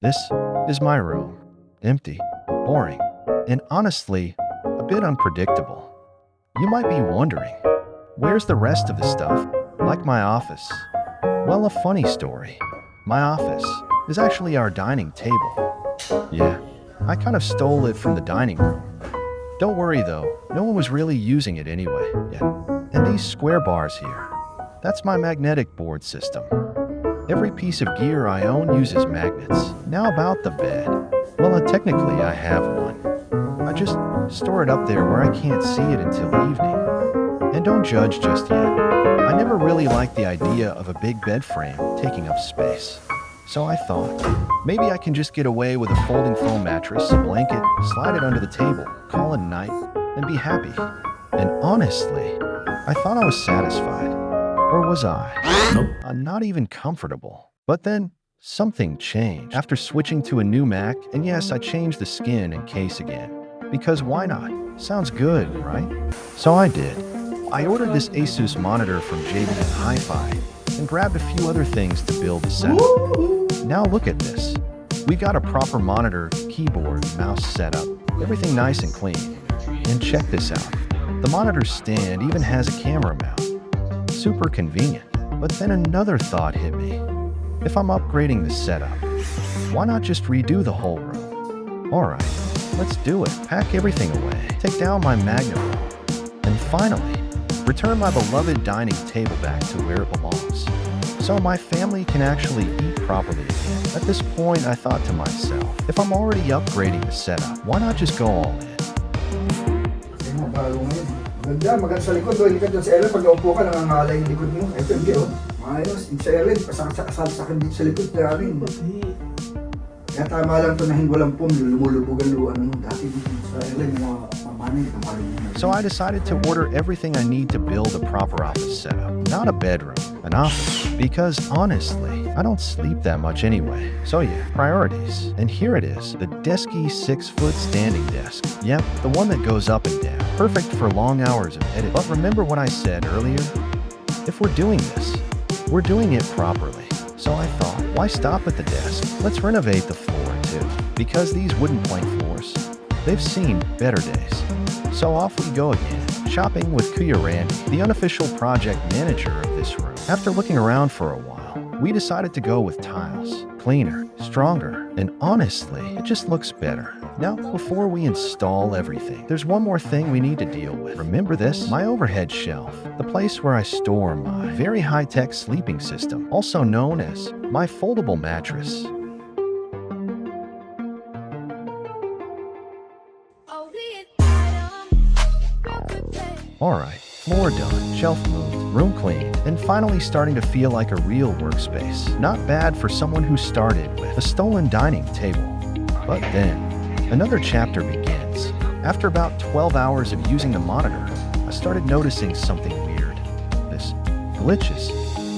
This is my room. Empty, boring, and honestly, a bit unpredictable. You might be wondering, where's the rest of the stuff? Like my office. Well, a funny story. My office is actually our dining table. Yeah, I kind of stole it from the dining room. Don't worry though, no one was really using it anyway yet. And these square bars here, that's my magnetic board system. Every piece of gear I own uses magnets. Now about the bed. Well, technically I have one. I just store it up there where I can't see it until evening. And don't judge just yet. I never really liked the idea of a big bed frame taking up space. So I thought, maybe I can just get away with a folding foam mattress, a blanket, slide it under the table, call it a night, and be happy. And honestly, I thought I was satisfied. Or was I? Nope. I'm not even comfortable. But then, something changed. After switching to a new Mac, and yes, I changed the skin and case again. Because why not? Sounds good, right? So I did. I ordered this Asus monitor from JB Hi-Fi and grabbed a few other things to build the setup. Now look at this. We got a proper monitor, keyboard, mouse setup, everything nice and clean. And check this out. The monitor stand even has a camera mount. Super convenient. But then another thought hit me. If I'm upgrading the setup, why not just redo the whole room? Alright, let's do it. Pack everything away, take down my magnet room, and finally, return my beloved dining table back to where it belongs. So my family can actually eat properly again. At this point, I thought to myself, if I'm already upgrading the setup, why not just go all in? Ganda, maganda sa likod. Hindi ka doon sa Ellen. Pag naupo ka, nangangalay yung likod mo. Ito, hindi, oh. Maayos. Sa Ellen, pasakit dito sa likod. Grabe. Kaya tama lang ito na walang pum. Lumulubugan ano dati dito sa Ellen. Mga mamanay, kamalong. So I decided to order everything I need to build a proper office setup. Not a bedroom, an office. Because honestly, I don't sleep that much anyway. So yeah, priorities. And here it is, the Desky 6-foot standing desk. Yep, the one that goes up and down. Perfect for long hours of editing. But remember what I said earlier? If we're doing this, we're doing it properly. So I thought, why stop at the desk? Let's renovate the floor too. Because these wooden plank floors, they've seen better days. So off we go again, shopping with Kuya Randy, the unofficial project manager of this room. After looking around for a while, we decided to go with tiles. Cleaner, stronger, and honestly, it just looks better. Now, before we install everything, there's one more thing we need to deal with. Remember this? My overhead shelf, the place where I store my very high-tech sleeping system, also known as my foldable mattress. Alright, floor done, shelf moved, room cleaned, and finally starting to feel like a real workspace. Not bad for someone who started with a stolen dining table. But then, another chapter begins. After about 12 hours of using the monitor, I started noticing something weird. This glitches,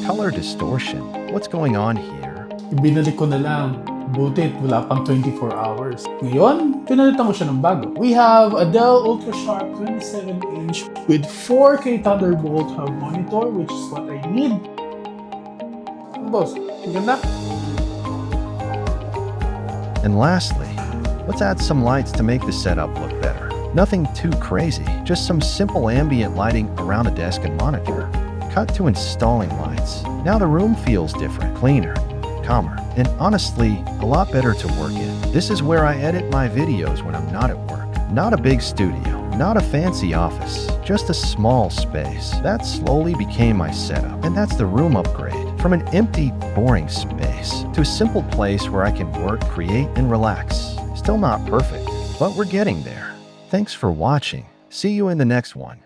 color distortion. What's going on here? Ibinalik ko na lang. Butit, wala pang 24 hours. Ngayon, pinalitan ko siya ng bago. We have a Dell Ultrasharp 27-inch with 4K Thunderbolt hub monitor, which is what I need. Boss, ganda. And lastly, let's add some lights to make the setup look better. Nothing too crazy, just some simple ambient lighting around the desk and monitor. Cut to installing lights. Now the room feels different, cleaner, calmer, and honestly, a lot better to work in. This is where I edit my videos when I'm not at work. Not a big studio, not a fancy office, just a small space. That slowly became my setup, and that's the room upgrade. From an empty, boring space to a simple place where I can work, create, and relax. Still not perfect, but we're getting there. Thanks for watching. See you in the next one.